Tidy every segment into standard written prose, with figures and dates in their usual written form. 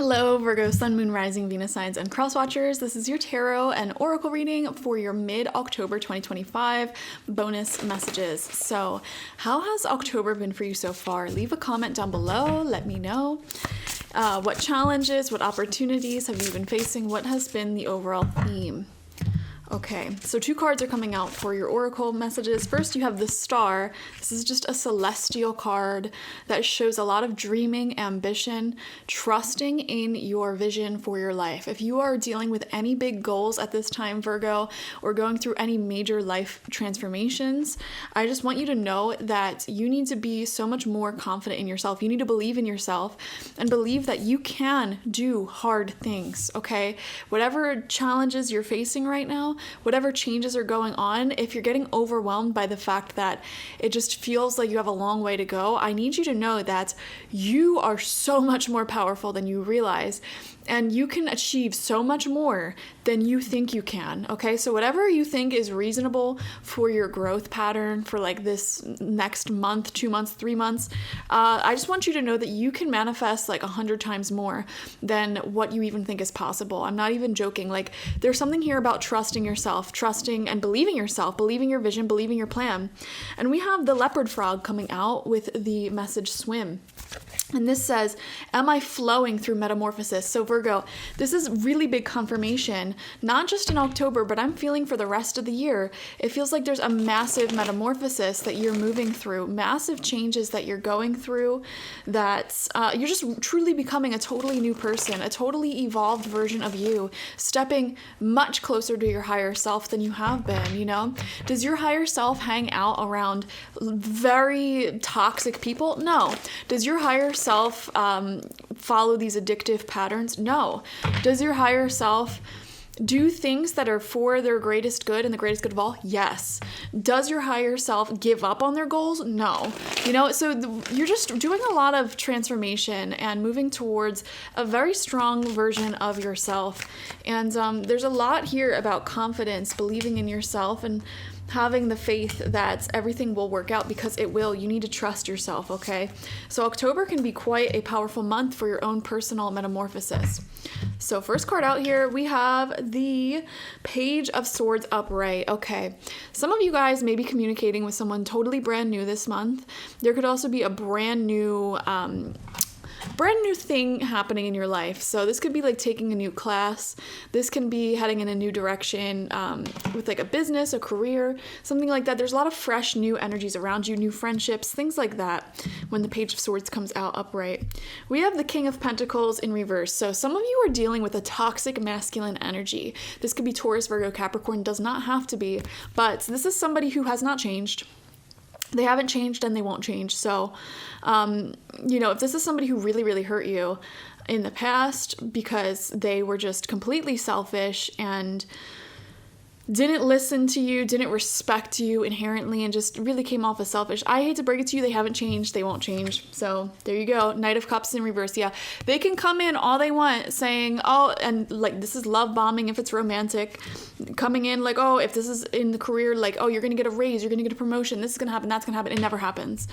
Hello, Virgo, Sun, Moon, Rising, Venus signs, and cross watchers. This is your tarot and oracle reading for your mid-October 2025 bonus messages. So, how has October been for you so far? Leave a comment down below. Let me know. What challenges, what opportunities have you been facing? What has been the overall theme? Okay, so 2 cards are coming out for your oracle messages. First, you have the Star. This is just a celestial card that shows a lot of dreaming, ambition, trusting in your vision for your life. If you are dealing with any big goals at this time, Virgo, or going through any major life transformations, I just want you to know that you need to be so much more confident in yourself. You need to believe in yourself and believe that you can do hard things, okay? Whatever challenges you're facing right now, whatever changes are going on, if you're getting overwhelmed by the fact that it just feels like you have a long way to go, I need you to know that you are so much more powerful than you realize. And you can achieve so much more than you think you can, okay? So whatever you think is reasonable for your growth pattern for like this next month, 2 months, 3 months, I just want you to know that you can manifest like 100 times more than what you even think is possible. I'm not even joking. Like, there's something here about trusting yourself, trusting and believing yourself, believing your vision, believing your plan. And we have the leopard frog coming out with the message swim. And this says, am I flowing through metamorphosis? So Virgo, this is really big confirmation, not just in October, but I'm feeling for the rest of the year. It feels like there's a massive metamorphosis that you're moving through, massive changes that you're going through, that you're just truly becoming a totally new person, a totally evolved version of you, stepping much closer to your higher self than you have been, you know? Does your higher self hang out around very toxic people? No. Does your higher self follow these addictive patterns? No. Does your higher self do things that are for their greatest good and the greatest good of all? Yes. Does your higher self give up on their goals? No. You know, so you're just doing a lot of transformation and moving towards a very strong version of yourself. And there's a lot here about confidence, believing in yourself, and having the faith that everything will work out, because it will. You need to trust yourself, okay? So October can be quite a powerful month for your own personal metamorphosis. So first card out here, we have the Page of Swords upright. Okay, some of you guys may be communicating with someone totally brand new this month. There could also be a brand new thing happening in your life. So this could be like taking a new class. This can be heading in a new direction with like a business, a career, something like that. There's a lot of fresh new energies around you, new friendships, things like that when the Page of Swords comes out upright. We have the King of Pentacles in reverse. So some of you are dealing with a toxic masculine energy. This could be Taurus, Virgo, Capricorn, does not have to be, but this is somebody who has not changed. They haven't changed and they won't change. So, you know, if this is somebody who really, really hurt you in the past because they were just completely selfish and didn't listen to you, didn't respect you inherently, and just really came off as selfish, I hate to break it to you, they haven't changed, they won't change. So there you go. Knight of Cups in reverse. Yeah, they can come in all they want saying, oh, and like this is love bombing if it's romantic, coming in like, oh, if this is in the career, like, oh, you're gonna get a raise, you're gonna get a promotion, this is gonna happen, that's gonna happen. It never happens.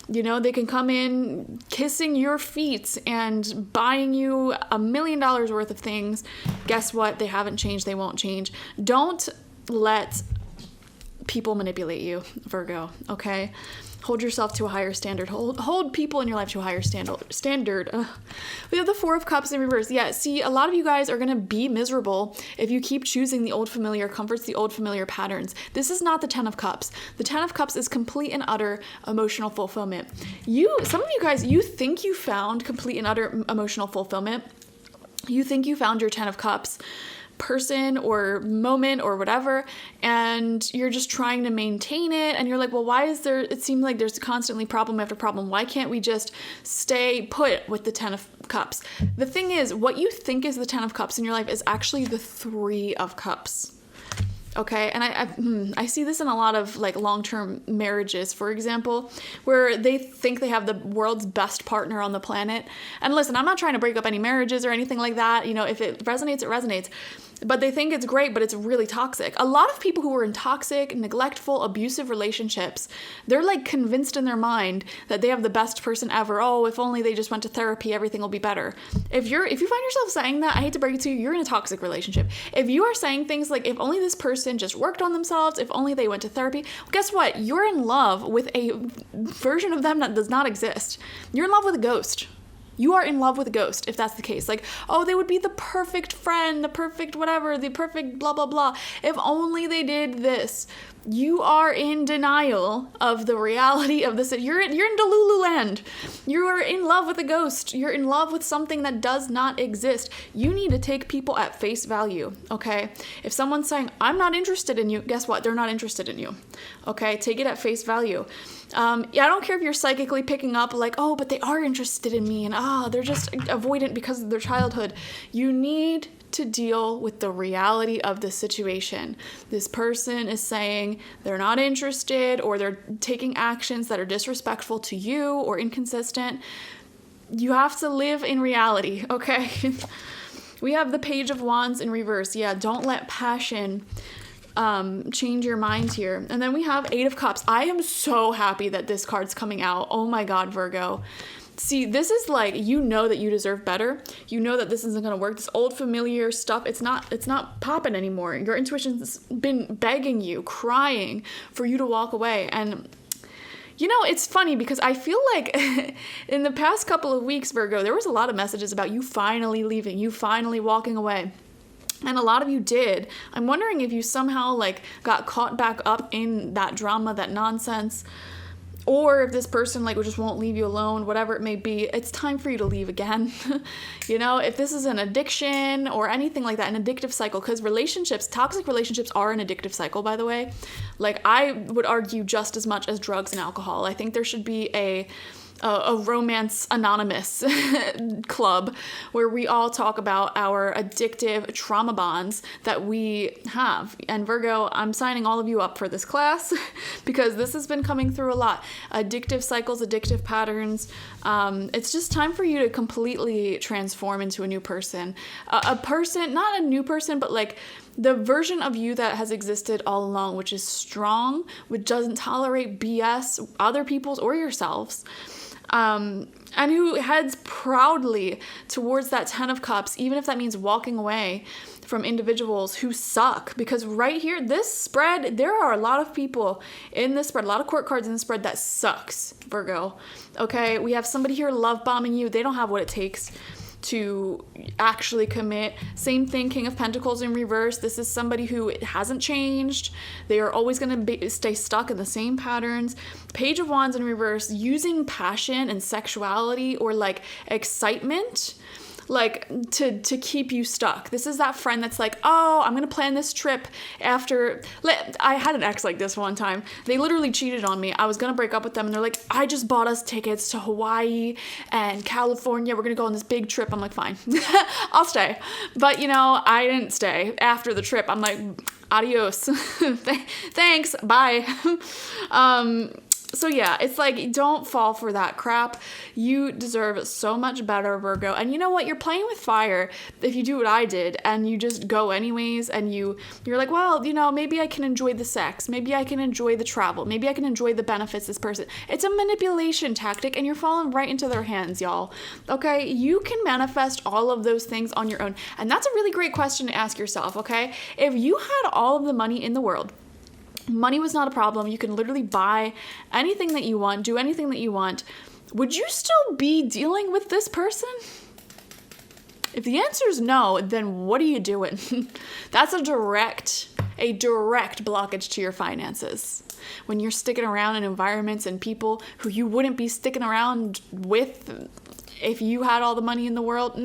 You know, they can come in kissing your feet and buying you $1 million worth of things. Guess what? They haven't changed, they won't change. Don't let people manipulate you, Virgo, okay? Hold yourself to a higher standard. Hold people in your life to a higher standard. We have the Four of Cups in reverse. Yeah, see, a lot of you guys are going to be miserable if you keep choosing the old familiar comforts, the old familiar patterns. This is not the Ten of Cups. The Ten of Cups is complete and utter emotional fulfillment. Some of you guys, you think you found complete and utter emotional fulfillment. You think you found your Ten of Cups person or moment or whatever, and you're just trying to maintain it, and you're like, well, why is there, it seems like there's constantly problem after problem. Why can't we just stay put with the Ten of Cups? The thing is, what you think is the Ten of Cups in your life is actually the Three of Cups. Okay. And I see this in a lot of like long-term marriages, for example, where they think they have the world's best partner on the planet. And listen, I'm not trying to break up any marriages or anything like that. You know, if it resonates, it resonates. But they think it's great, but it's really toxic. A lot of people who are in toxic, neglectful, abusive relationships, they're like convinced in their mind that they have the best person ever. Oh, if only they just went to therapy, everything will be better. If you find yourself saying that, I hate to break it to you, you're in a toxic relationship. If you are saying things like, if only this person just worked on themselves, if only they went to therapy, well, guess what? You're in love with a version of them that does not exist. You're in love with a ghost. You are in love with a ghost, if that's the case. Like, oh, they would be the perfect friend, the perfect whatever, the perfect blah, blah, blah. If only they did this. You are in denial of the reality of this. You're in Delulu land. You are in love with a ghost. You're in love with something that does not exist. You need to take people at face value, okay? If someone's saying, I'm not interested in you, guess what? They're not interested in you, okay? Take it at face value. I don't care if you're psychically picking up like, oh, but they are interested in me and they're just avoidant because of their childhood. You need to deal with the reality of the situation. This person is saying they're not interested or they're taking actions that are disrespectful to you or inconsistent. You have to live in reality, okay? We have the Page of Wands in reverse. Yeah, don't let passion change your mind here. And then we have Eight of Cups. I am so happy that this card's coming out. Oh my God, Virgo. See, this is like, you know that you deserve better. You know that this isn't going to work. This old familiar stuff, it's not popping anymore. Your intuition's been begging you, crying for you to walk away. And you know, it's funny because I feel like in the past couple of weeks, Virgo, there was a lot of messages about you finally leaving, you finally walking away. And a lot of you did. I'm wondering if you somehow like got caught back up in that drama, that nonsense, or if this person like just won't leave you alone, whatever it may be. It's time for you to leave again. You know, if this is an addiction or anything like that, an addictive cycle, because toxic relationships are an addictive cycle, by the way. Like, I would argue just as much as drugs and alcohol. I think there should be a romance anonymous club where we all talk about our addictive trauma bonds that we have. And Virgo, I'm signing all of you up for this class because this has been coming through a lot. Addictive cycles, addictive patterns. It's just time for you to completely transform into a new person. A person, not a new person, but like the version of you that has existed all along, which is strong, which doesn't tolerate BS, other people's or yourselves. And who heads proudly towards that 10 of Cups, even if that means walking away from individuals who suck. Because right here, this spread, there are a lot of people in this spread, a lot of court cards in the spread that sucks, Virgo. Okay, we have somebody here love bombing you. They don't have what it takes to actually commit. Same thing, King of Pentacles in reverse. This is somebody who hasn't changed. They are always going to stay stuck in the same patterns. Page of Wands in reverse, using passion and sexuality or like excitement like to keep you stuck. This is that friend that's like, oh, I'm gonna plan this trip after. I had an ex like this one time. They literally cheated on me. I was gonna break up with them and they're like, I just bought us tickets to Hawaii and California. We're gonna go on this big trip. I'm like, fine, I'll stay. But you know, I didn't stay. After the trip, I'm like, adios. Thanks, bye. So yeah, it's like, don't fall for that crap. You deserve so much better, Virgo. And you know what? You're playing with fire if you do what I did and you just go anyways and you're like, well, you know, maybe I can enjoy the sex. Maybe I can enjoy the travel. Maybe I can enjoy the benefits this person. It's a manipulation tactic and you're falling right into their hands, y'all. Okay? You can manifest all of those things on your own. And that's a really great question to ask yourself, okay? If you had all of the money in the world, money was not a problem, you can literally buy anything that you want, do anything that you want, would you still be dealing with this person? If the answer is no, then what are you doing? That's a direct blockage to your finances. When you're sticking around in environments and people who you wouldn't be sticking around with if you had all the money in the world,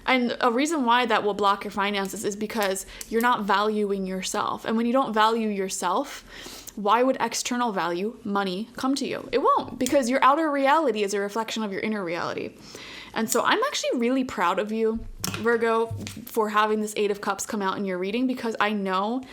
And a reason why that will block your finances is because you're not valuing yourself. And when you don't value yourself, why would external value, money, come to you? It won't, because your outer reality is a reflection of your inner reality. And so I'm actually really proud of you Virgo, for having this Eight of Cups come out in your reading, because I know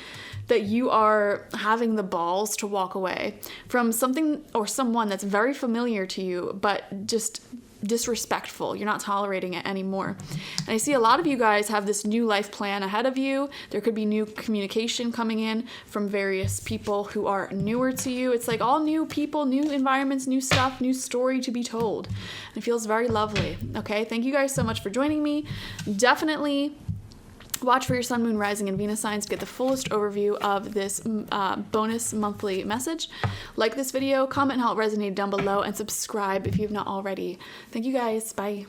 that you are having the balls to walk away from something or someone that's very familiar to you, but just disrespectful. You're not tolerating it anymore. And I see a lot of you guys have this new life plan ahead of you. There could be new communication coming in from various people who are newer to you. It's like all new people, new environments, new stuff, new story to be told. And it feels very lovely. Okay, thank you guys so much for joining me. Definitely watch for your sun, moon, rising, and Venus signs to get the fullest overview of this bonus monthly message. Like this video, comment how it resonated down below, and subscribe if you have not already. Thank you guys. Bye.